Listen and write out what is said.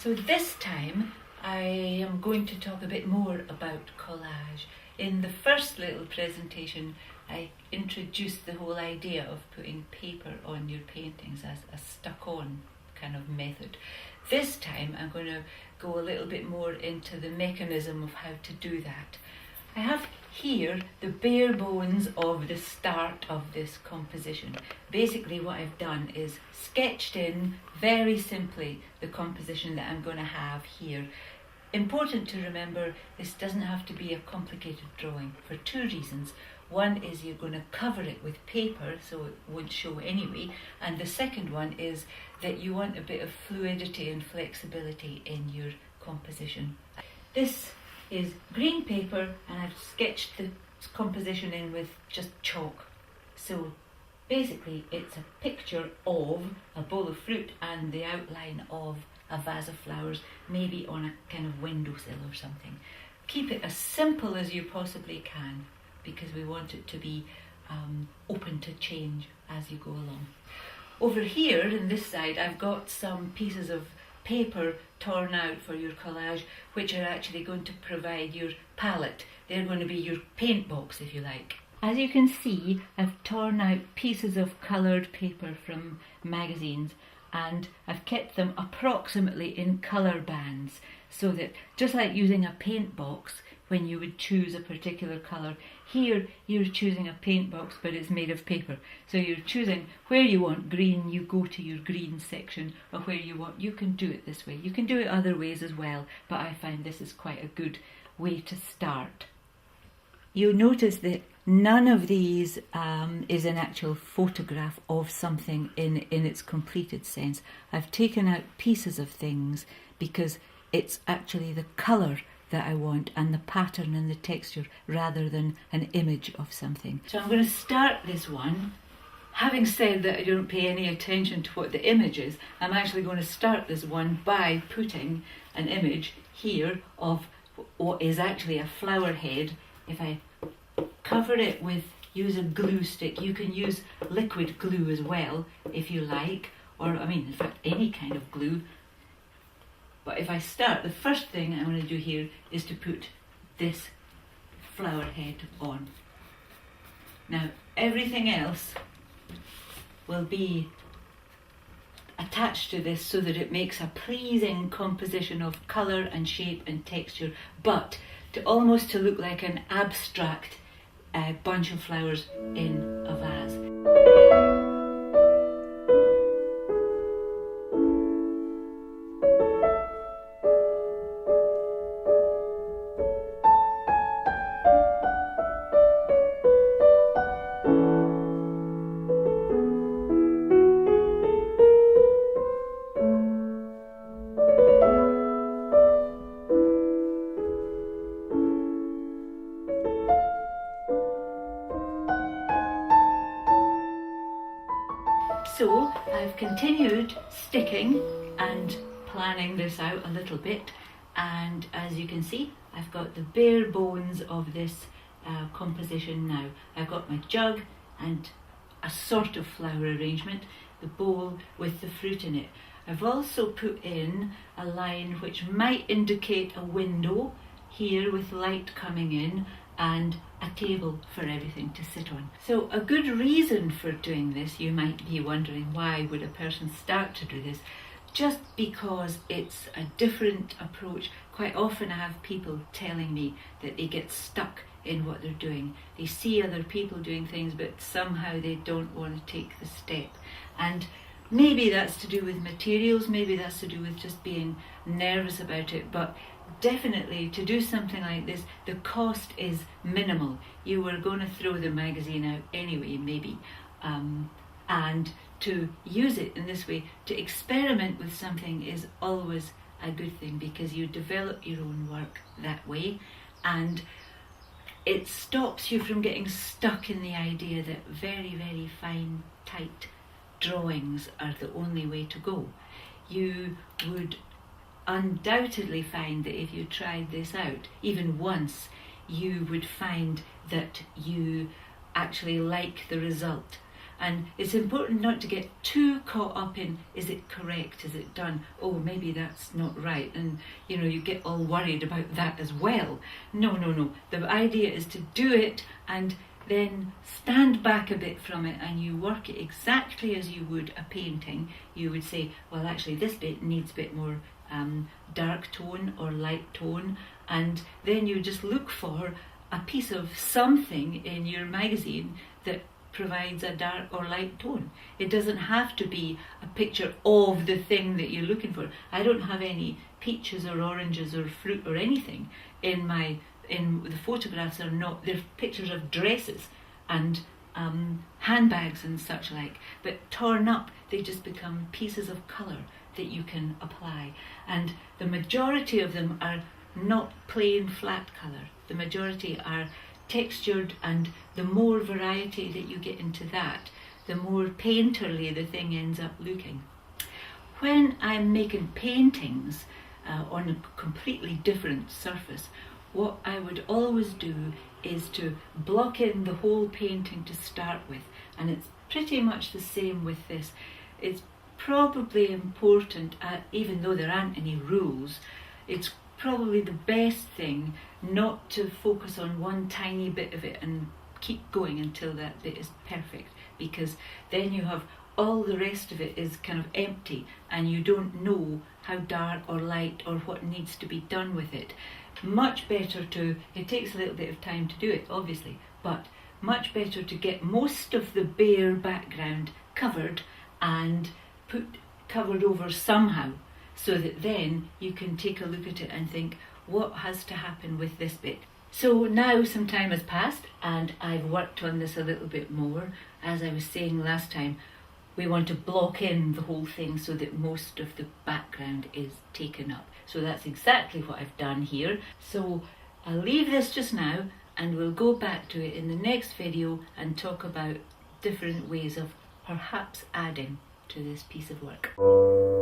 So this time I am going to talk a bit more about collage. In the first little presentation I introduced the whole idea of putting paper on your paintings as a stuck-on kind of method. This time I'm going to go a little bit more into the mechanism of how to do that. I have here the bare bones of the start of this composition. Basically what I've done is sketched in very simply the composition that I'm going to have here. Important to remember, this doesn't have to be a complicated drawing for two reasons. One is you're going to cover it with paper so it won't show anyway, and the second one is that you want a bit of fluidity and flexibility in your composition. This is green paper and I've sketched the composition in with just chalk. So basically it's a picture of a bowl of fruit and the outline of a vase of flowers, maybe on a kind of windowsill or something. Keep it as simple as you possibly can because we want it to be open to change as you go along. Over here in this side I've got some pieces of paper torn out for your collage, which are actually going to provide your palette. They're going to be your paint box, if you like. As you can see, I've torn out pieces of coloured paper from magazines and I've kept them approximately in colour bands so that, just like using a paint box when you would choose a particular colour, here you're choosing a paint box but it's made of paper. So you're choosing where you want green, you go to your green section, or where you want, you can do it this way. You can do it other ways as well, but I find this is quite a good way to start. You'll notice that none of these is an actual photograph of something in its completed sense. I've taken out pieces of things because it's actually the colour that I want and the pattern and the texture rather than an image of something. So I'm going to start this one. Having said that I don't pay any attention to what the image is, I'm actually going to start this one by putting an image here of what is actually a flower head. If I cover it with, use a glue stick, you can use liquid glue as well if you like, or I mean in fact any kind of glue. But if I start, the first thing I'm going to do here is to put this flower head on. Now everything else will be attached to this so that it makes a pleasing composition of colour and shape and texture, but almost to look like an abstract bunch of flowers in a vase. So I've continued sticking and planning this out a little bit, and as you can see I've got the bare bones of this composition now. I've got my jug and a sort of flower arrangement, the bowl with the fruit in it. I've also put in a line which might indicate a window here with light coming in and a table for everything to sit on. So a good reason for doing this, you might be wondering, why would a person start to do this? Just because it's a different approach. Quite often I have people telling me that they get stuck in what they're doing. They see other people doing things but somehow they don't want to take the step. And maybe that's to do with materials, maybe that's to do with just being nervous about it, but definitely to do something like this, the cost is minimal. You were going to throw the magazine out anyway, maybe, and to use it in this way, to experiment with something is always a good thing because you develop your own work that way, and it stops you from getting stuck in the idea that very, very fine, tight drawings are the only way to go. You would undoubtedly find that if you tried this out even once, you would find that you actually like the result. And it's important not to get too caught up in, is it correct, is it done, oh maybe that's not right, and you know, you get all worried about that as well. No, no, no. The idea is to do it and then stand back a bit from it, and you work it exactly as you would a painting. You would say, well actually this bit needs a bit more dark tone or light tone, and then you just look for a piece of something in your magazine that provides a dark or light tone. It doesn't have to be a picture of the thing that you're looking for. I don't have any peaches or oranges or fruit or anything in the photographs. Are not, they're pictures of dresses and handbags and such like, but torn up they just become pieces of colour that you can apply, and the majority of them are not plain flat colour. The majority are textured, and the more variety that you get into that, the more painterly the thing ends up looking. When I'm making paintings on a completely different surface, what I would always do is to block in the whole painting to start with, and it's pretty much the same with this. It's probably important, even though there aren't any rules, it's probably the best thing not to focus on one tiny bit of it and keep going until that bit is perfect, because then you have all the rest of it is kind of empty and you don't know how dark or light or what needs to be done with it. Much better to, it takes a little bit of time to do it obviously, but much better to get most of the bare background covered and covered over somehow, so that then you can take a look at it and think, what has to happen with this bit? So now some time has passed and I've worked on this a little bit more. As I was saying last time, we want to block in the whole thing so that most of the background is taken up. So that's exactly what I've done here. So I'll leave this just now and we'll go back to it in the next video and talk about different ways of perhaps adding to this piece of work.